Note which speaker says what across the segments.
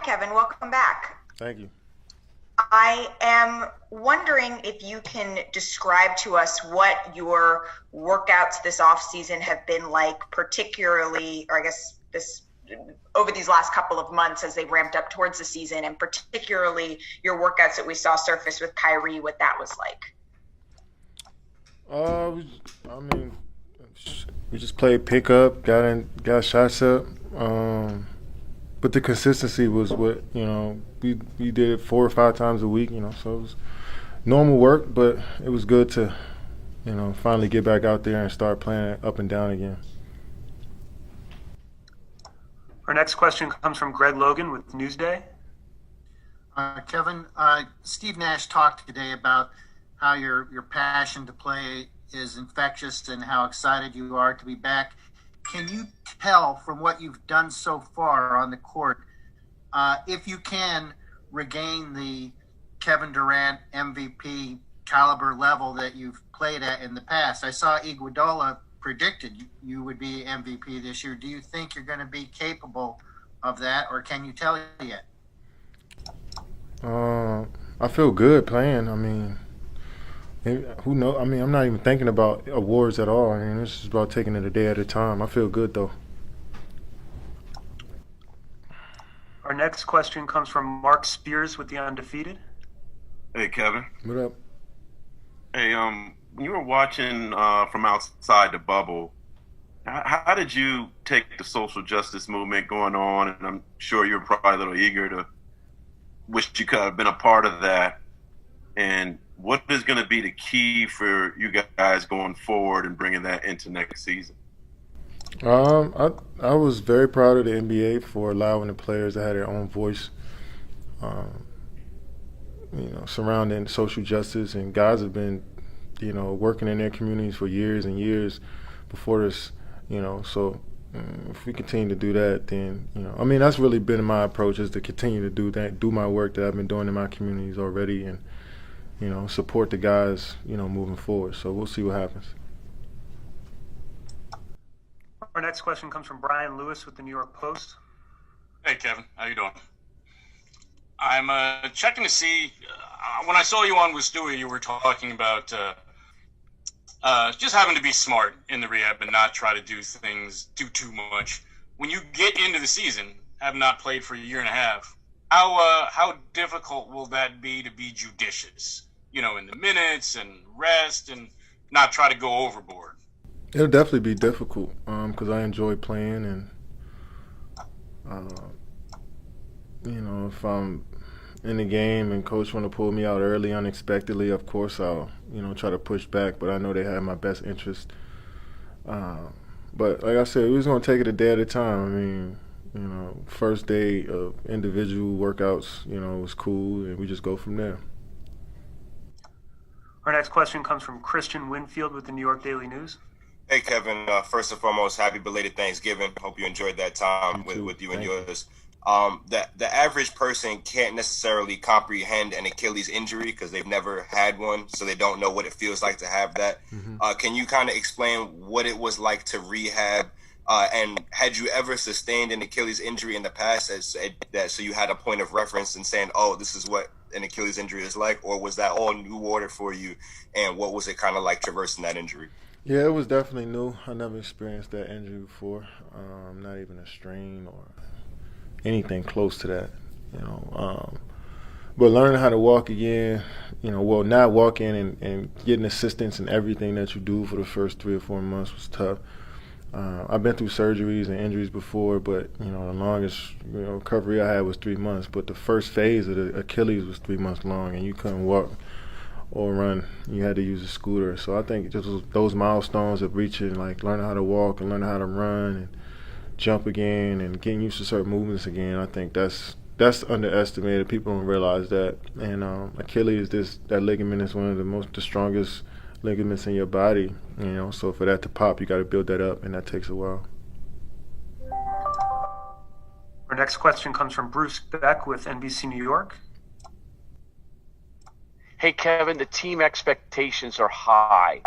Speaker 1: Kevin. Welcome back.
Speaker 2: Thank you.
Speaker 1: I am wondering if you can describe to us what your workouts this off season have been like, particularly, or I guess over these last couple of months as they ramped up towards the season, and particularly your workouts that we saw surface with Kyrie, what that was like.
Speaker 2: I mean, we just played pickup, got shots up. But the consistency was what, we did it 4 or 5 times a week, so it was normal work, but it was good to, finally get back out there and start playing up and down again.
Speaker 3: Our next question comes from Greg Logan with Newsday.
Speaker 4: Kevin, Steve Nash talked today about how your passion to play is infectious and how excited you are to be back. Can you tell from what you've done so far on the court if you can regain the Kevin Durant MVP caliber level that you've played at in the past? I saw Iguodala predicted you would be MVP this year. Do you think you're going to be capable of that, or can you tell yet?
Speaker 2: I feel good playing. I mean, who knows? I mean, I'm not even thinking about awards at all. I mean, it's just about taking it a day at a time. I feel good, though.
Speaker 3: Our next question comes from Mark Spears with The Undefeated.
Speaker 5: Hey, Kevin.
Speaker 2: What up?
Speaker 5: Hey, when you were watching from outside the bubble, how did you take the social justice movement going on? And I'm sure you're probably a little eager to wish you could have been a part of that. And what is going to be the key for you guys going forward and bringing that into next season?
Speaker 2: I was very proud of the NBA for allowing the players to have their own voice, surrounding social justice. And guys have been, working in their communities for years and years before this, so if we continue to do that, then, that's really been my approach, is to continue to do that, do my work that I've been doing in my communities already, and, support the guys, moving forward. So we'll see what happens.
Speaker 3: Our next question comes from Brian Lewis with the New York Post.
Speaker 6: Hey, Kevin. How you doing? I'm checking to see, when I saw you on with Stewie, you were talking about just having to be smart in the rehab and not try to do too much. When you get into the season, have not played for a year and a half, how difficult will that be to be judicious, in the minutes and rest and not try to go overboard?
Speaker 2: It'll definitely be difficult because I enjoy playing, and if I'm in the game and coach want to pull me out early unexpectedly, of course I'll try to push back, but I know they have my best interest. But like I said, we're just gonna take it a day at a time. I mean, first day of individual workouts, was cool, and we just go from there.
Speaker 3: Our next question comes from Christian Winfield with the New York Daily News.
Speaker 7: Hey, Kevin. First and foremost, happy belated Thanksgiving. Hope you enjoyed that time with you and yours. The average person can't necessarily comprehend an Achilles injury because they've never had one, so they don't know what it feels like to have that. Mm-hmm. Can you kind of explain what it was like to rehab? And had you ever sustained an Achilles injury in the past so you had a point of reference in saying, oh, this is what an Achilles injury is like? Or was that all new water for you? And what was it kind of like traversing that injury?
Speaker 2: Yeah, it was definitely new. I never experienced that injury before, not even a strain or anything close to that, But learning how to walk again, not walking and getting assistance in everything that you do for the first 3 or 4 months was tough. I've been through surgeries and injuries before, but, the longest, recovery I had was 3 months. But the first phase of the Achilles was 3 months long, and you couldn't walk or run. You had to use a scooter. So I think just those milestones of reaching, like learning how to walk and learning how to run and jump again and getting used to certain movements again, I think that's underestimated. People don't realize that. And Achilles, that ligament is one of the strongest ligaments in your body. So for that to pop, you got to build that up, and that takes a while.
Speaker 3: Our next question comes from Bruce Beck with NBC New York.
Speaker 8: Hey, Kevin, the team expectations are high.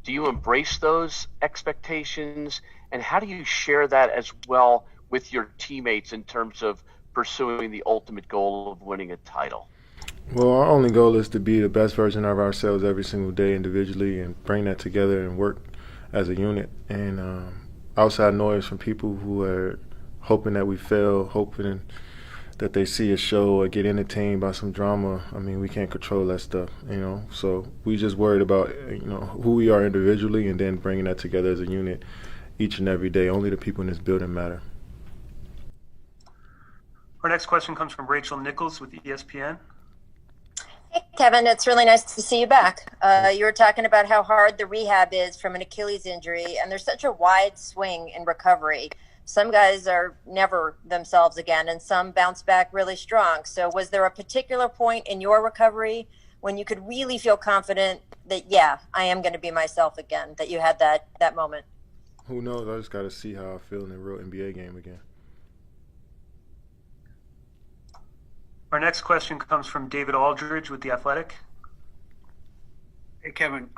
Speaker 8: Do you embrace those expectations? And how do you share that as well with your teammates in terms of pursuing the ultimate goal of winning a title?
Speaker 2: Well, our only goal is to be the best version of ourselves every single day individually and bring that together and work as a unit. And outside noise from people who are hoping that we fail, hoping that they see a show or get entertained by some drama. I mean, we can't control that stuff, So we just worried about, who we are individually and then bringing that together as a unit each and every day. Only the people in this building matter.
Speaker 3: Our next question comes from Rachel Nichols with ESPN.
Speaker 9: Hey, Kevin, it's really nice to see you back. You were talking about how hard the rehab is from an Achilles injury, and there's such a wide swing in recovery. Some guys are never themselves again, and some bounce back really strong. So was there a particular point in your recovery when you could really feel confident that, yeah, I am going to be myself again, that you had that moment?
Speaker 2: Who knows? I just got to see how I feel in a real NBA game again.
Speaker 3: Our next question comes from David Aldridge with The Athletic.
Speaker 10: Hey, Kevin,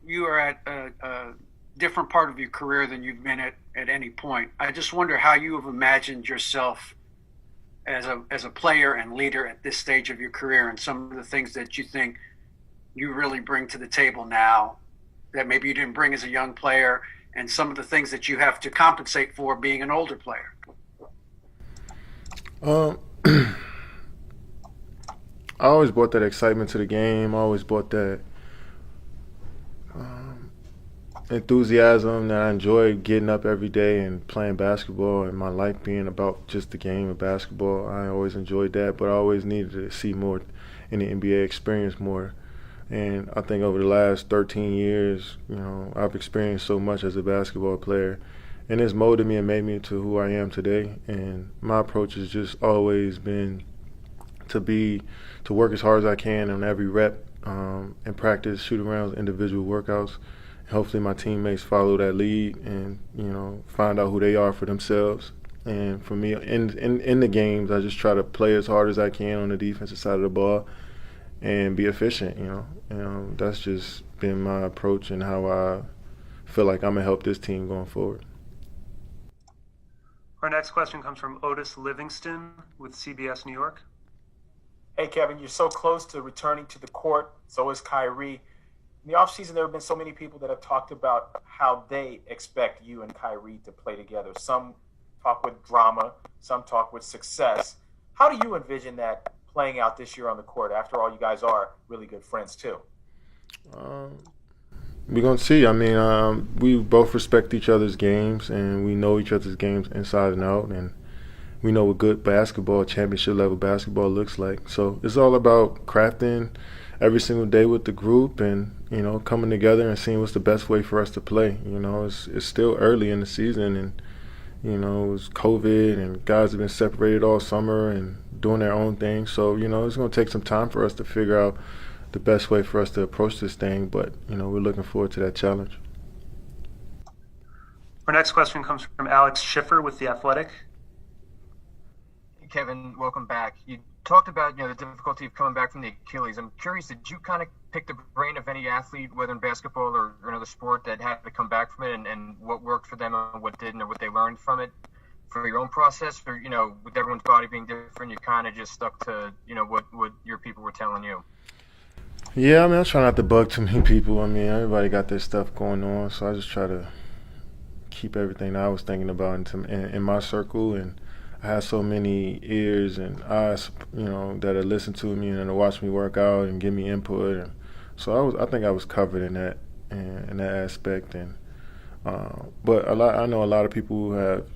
Speaker 10: you are at a different part of your career than you've been at any point. I just wonder how you have imagined yourself as a player and leader at this stage of your career, and some of the things that you think you really bring to the table now that maybe you didn't bring as a young player, and some of the things that you have to compensate for being an older player.
Speaker 2: I always brought that excitement to the game. I always brought that enthusiasm that I enjoyed getting up every day and playing basketball and my life being about just the game of basketball. I always enjoyed that, but I always needed to see more in the NBA, experience more. And I think over the last 13 years, I've experienced so much as a basketball player. And it's molded me and made me into who I am today. And my approach has just always been to work as hard as I can on every rep and practice, shoot around individual workouts. Hopefully my teammates follow that lead and, find out who they are for themselves. And for me, in the games, I just try to play as hard as I can on the defensive side of the ball and be efficient, That's just been my approach and how I feel like I'm going to help this team going forward.
Speaker 3: Our next question comes from Otis Livingston with CBS New York.
Speaker 11: Hey, Kevin, you're so close to returning to the court. So is Kyrie. In the offseason, there have been so many people that have talked about how they expect you and Kyrie to play together. Some talk with drama, some talk with success. How do you envision that playing out this year on the court? After all, you guys are really good friends, too.
Speaker 2: We're going to see. I mean, we both respect each other's games, and we know each other's games inside and out, and we know what good basketball, championship-level basketball looks like. So it's all about crafting every single day with the group and, coming together and seeing what's the best way for us to play. It's still early in the season and, it was COVID and guys have been separated all summer and doing their own thing. So, it's going to take some time for us to figure out the best way for us to approach this thing. But, we're looking forward to that challenge.
Speaker 3: Our next question comes from Alex Schiffer with The Athletic.
Speaker 12: Kevin, welcome back. You talked about the difficulty of coming back from the Achilles. I'm curious, did you kind of pick the brain of any athlete, whether in basketball or another sport, that had to come back from it, and what worked for them and what didn't, or what they learned from it for your own process? Or, with everyone's body being different, you kind of just stuck to, what your people were telling you?
Speaker 2: Yeah, I try not to bug too many people. Everybody got their stuff going on, so I just try to keep everything that I was thinking about in my circle. And I have so many ears and eyes, that listen to me and watch me work out and give me input. And so I think I was covered in that aspect. And but I know a lot of people who have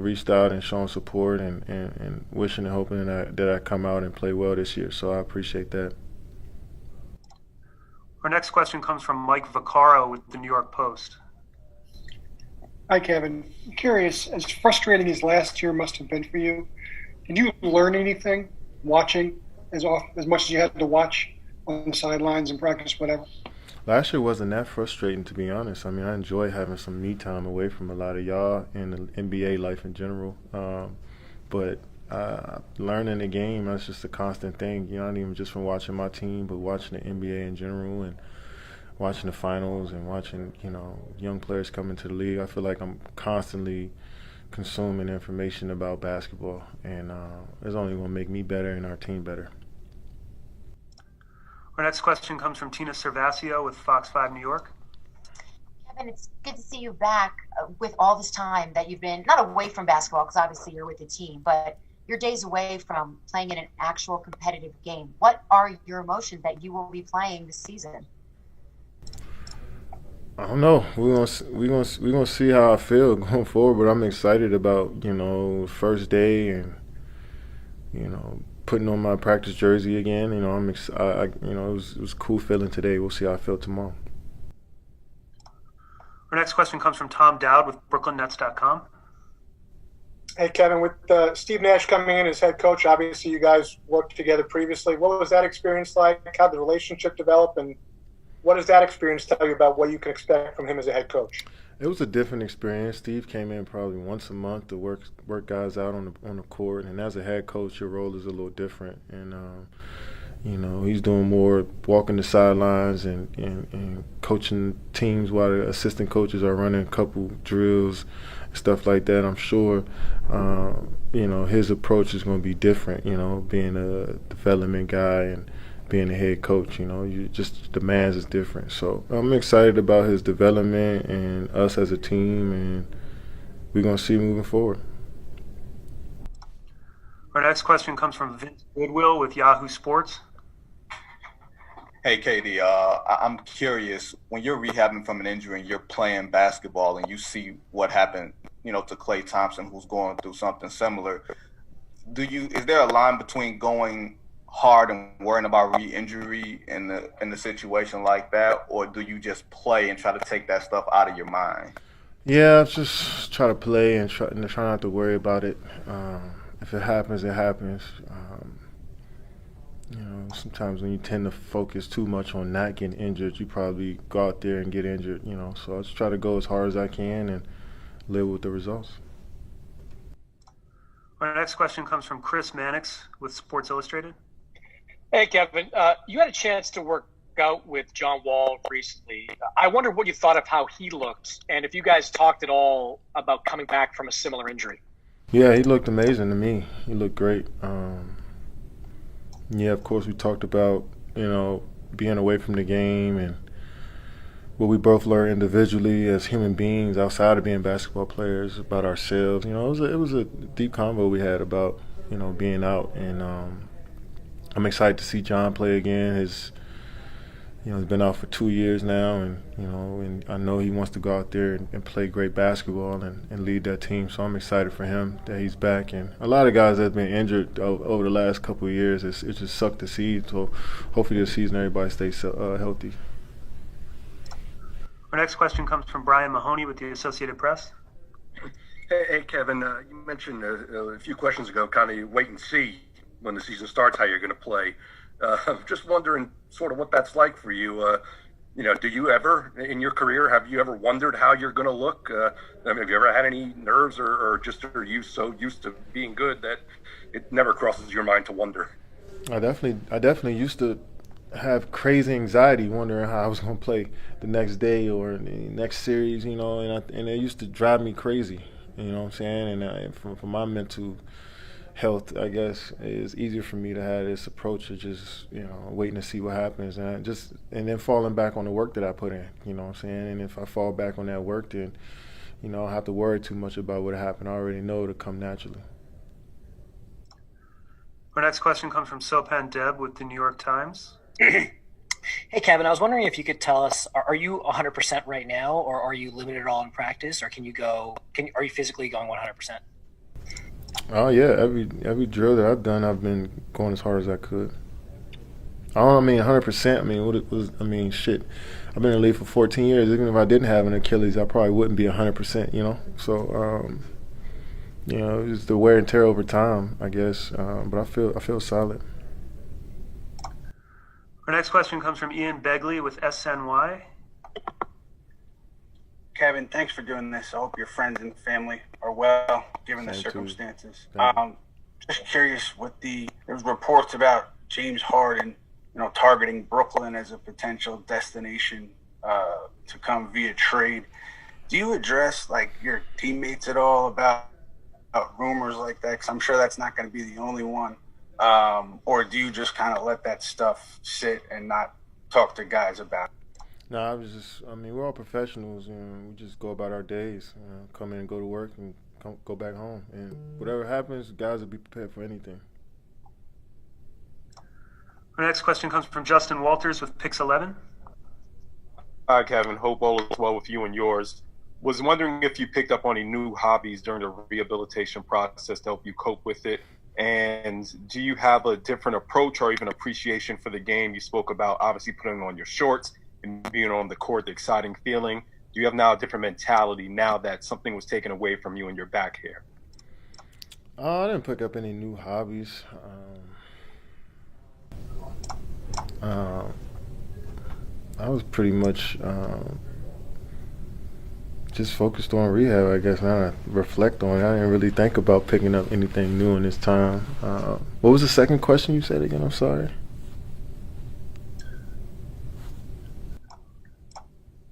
Speaker 2: reached out and shown support and wishing and hoping that I come out and play well this year. So I appreciate that.
Speaker 3: Our next question comes from Mike Vaccaro with the New York Post.
Speaker 13: Hi, Kevin. I'm curious, as frustrating as last year must have been for you, did you learn anything watching as much as you had to watch on the sidelines and practice, whatever?
Speaker 2: Last year wasn't that frustrating, to be honest. I enjoy having some me time away from a lot of y'all and the NBA life in general. But learning the game, that's just a constant thing. Not even just from watching my team, but watching the NBA in general and watching the finals and watching, young players come into the league. I feel like I'm constantly consuming information about basketball, and it's only going to make me better and our team better.
Speaker 3: Our next question comes from Tina Cervasio with Fox 5 New York.
Speaker 14: Kevin, it's good to see you back with all this time that you've been, not away from basketball, because obviously you're with the team, but you're days away from playing in an actual competitive game. What are your emotions that you will be playing this season?
Speaker 2: I don't know. We're gonna see how I feel going forward, but I'm excited about first day and putting on my practice jersey again. It was a cool feeling today. We'll see how I feel tomorrow.
Speaker 3: Our next question comes from Tom Dowd with BrooklynNets.com.
Speaker 13: Hey, Kevin, with Steve Nash coming in as head coach, obviously you guys worked together previously. What was that experience like? How did the relationship develop? And what does that experience tell you about what you can expect from him as a head coach?
Speaker 2: It was a different experience. Steve came in probably once a month to work guys out on the court. And as a head coach, your role is a little different. And, he's doing more walking the sidelines and coaching teams while the assistant coaches are running a couple drills, stuff like that. I'm sure, his approach is going to be different, being a development guy and being a head coach. The demands is different. So I'm excited about his development and us as a team, and we're going to see moving forward.
Speaker 3: Our next question comes from Vince Goodwill with Yahoo Sports.
Speaker 15: Hey, KD, I'm curious, when you're rehabbing from an injury and you're playing basketball and you see what happened, to Klay Thompson, who's going through something similar, is there a line between going hard and worrying about re-injury in the situation like that, or do you just play and try to take that stuff out of your mind?
Speaker 2: Yeah, just try to play and try not to worry about it. If it happens, it happens. Sometimes when you tend to focus too much on not getting injured, you probably go out there and get injured, So I just try to go as hard as I can and live with the results.
Speaker 3: Our next question comes from Chris Mannix with Sports Illustrated.
Speaker 16: Hey, Kevin. You had a chance to work out with John Wall recently. I wonder what you thought of how he looked and if you guys talked at all about coming back from a similar injury.
Speaker 2: Yeah, he looked amazing to me. He looked great. Yeah, of course, we talked about, being away from the game and what we both learned individually as human beings outside of being basketball players about ourselves. It was a deep convo we had about, being out. And I'm excited to see John play again. He's been out for 2 years now, and I know he wants to go out there and play great basketball and lead that team. So I'm excited for him that he's back. And a lot of guys that have been injured over the last couple of years, it just sucked to see. So hopefully this season everybody stays healthy.
Speaker 3: Our next question comes from Brian Mahoney with the Associated Press.
Speaker 17: Hey, Kevin, you mentioned a few questions ago, kind of wait and see when the season starts how you're going to play. Just wondering sort of what that's like for you. Do you ever, in your career, have you ever wondered how you're going to look? Have you ever had any nerves or just are you so used to being good that it never crosses your mind to wonder?
Speaker 2: I definitely used to have crazy anxiety wondering how I was going to play the next day or in the next series, and it used to drive me crazy, you know what I'm saying? And for my mental health, I guess, it's easier for me to have this approach of just, waiting to see what happens and then falling back on the work that I put in, you know what I'm saying? And if I fall back on that work, then, I don't have to worry too much about what happened. I already know it'll come naturally.
Speaker 3: Our next question comes from Sopan Deb with the New York Times.
Speaker 18: Hey, Kevin, I was wondering if you could tell us, are you 100% right now, or are you limited at all in practice, or are you physically going 100%?
Speaker 2: Oh yeah, every drill that I've done, I've been going as hard as I could. I don't mean 100%. I mean, what it was. I mean, shit. I've been in the league for 14 years. Even if I didn't have an Achilles, I probably wouldn't be 100%. So, it's the wear and tear over time, I guess. But I feel solid.
Speaker 3: Our next question comes from Ian Begley with SNY.
Speaker 19: Kevin, thanks for doing this. I hope your friends and family are well, given the circumstances. Just curious, there's reports about James Harden, targeting Brooklyn as a potential destination to come via trade. Do you address your teammates at all about rumors like that? Because I'm sure that's not going to be the only one. Or do you just kind of let that stuff sit and not talk to guys about it?
Speaker 2: No, we're all professionals, and we just go about our days, come in and go to work and go back home. And whatever happens, guys will be prepared for anything.
Speaker 3: Our next question comes from Justin Walters with Pix 11.
Speaker 20: Hi, Kevin. Hope all is well with you and yours. Was wondering if you picked up on any new hobbies during the rehabilitation process to help you cope with it. And do you have a different approach or even appreciation for the game? You spoke about obviously putting on your shorts and being on the court, the exciting feeling. Do you have now a different mentality now that something was taken away from you and you're back here?
Speaker 2: I didn't pick up any new hobbies. I was pretty much just focused on rehab, I guess. Now I reflect on it, I didn't really think about picking up anything new in this time. What was the second question you said again? I'm sorry.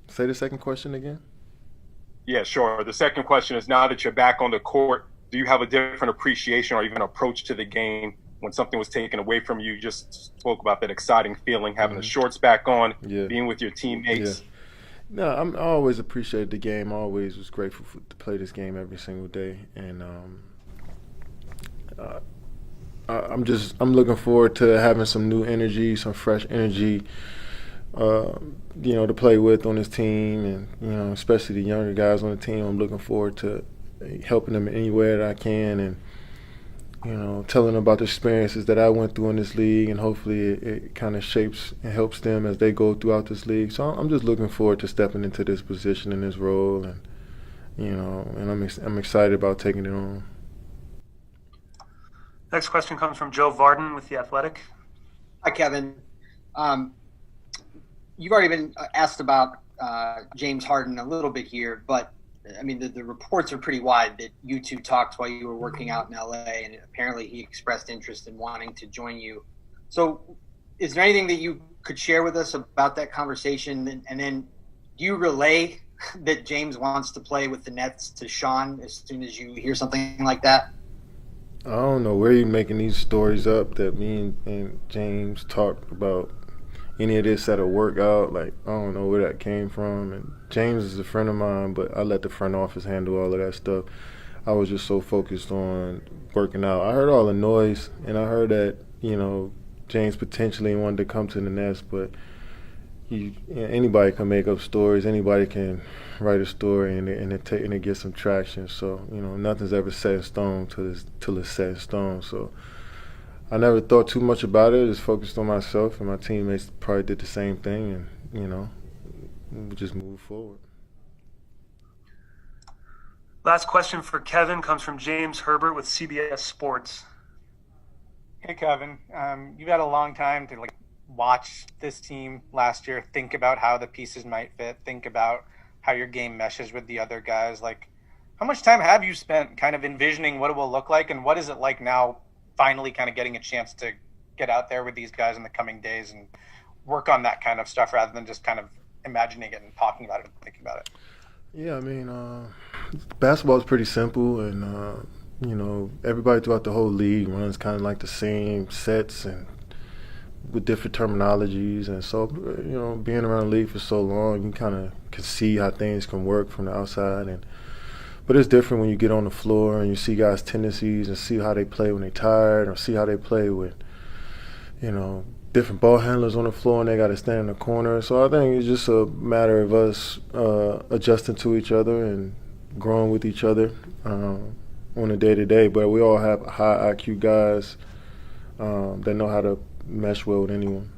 Speaker 2: Say the second question again.
Speaker 20: Yeah, sure. The second question is, now that you're back on the court, do you have a different appreciation or even approach to the game when something was taken away from you? You just spoke about that exciting feeling, having the shorts back on, being with your teammates.
Speaker 2: Yeah. No, I always appreciated the game. I always was grateful to play this game every single day, and I'm looking forward to having some new energy, some fresh energy, to play with on this team, and especially the younger guys on the team. I'm looking forward to helping them anywhere that I can, and telling them about the experiences that I went through in this league, and hopefully it kind of shapes and helps them as they go throughout this league. So I'm just looking forward to stepping into this position and this role, and I'm excited about taking it on.
Speaker 3: Next question comes from Joe Varden with The Athletic.
Speaker 21: Hi, Kevin. You've already been asked about James Harden a little bit here, but I mean, the reports are pretty wide that you two talked while you were working out in LA, and apparently he expressed interest in wanting to join you. So is there anything that you could share with us about that conversation? And then do you relay that James wants to play with the Nets to Sean as soon as you hear something like that?
Speaker 2: I don't know where you're making these stories up that me and James talked about any of this at a workout. Like, I don't know where that came from. And James is a friend of mine, but I let the front office handle all of that stuff. I was just so focused on working out. I heard all the noise, and I heard that, James potentially wanted to come to the Nets, but anybody can make up stories. Anybody can write a story, and it gets some traction. So, nothing's ever set in stone till it's set in stone. So I never thought too much about it. Just focused on myself, and my teammates probably did the same thing, and we just moved forward.
Speaker 3: Last question for Kevin comes from James Herbert with CBS Sports.
Speaker 22: Hey, Kevin. You've had a long time to watch this team last year, think about how the pieces might fit, think about how your game meshes with the other guys. How much time have you spent kind of envisioning what it will look like, and what is it like now finally kind of getting a chance to get out there with these guys in the coming days and work on that kind of stuff rather than just kind of imagining it and talking about it and thinking about it?
Speaker 2: Yeah, I mean, basketball is pretty simple, and everybody throughout the whole league runs kind of like the same sets and with different terminologies. And so, being around the league for so long, you kind of can see how things can work from the outside. But it's different when you get on the floor and you see guys' tendencies and see how they play when they're tired, or see how they play with, different ball handlers on the floor and they got to stand in the corner. So I think it's just a matter of us adjusting to each other and growing with each other on a day-to-day. But we all have high IQ guys that know how to mesh well with anyone.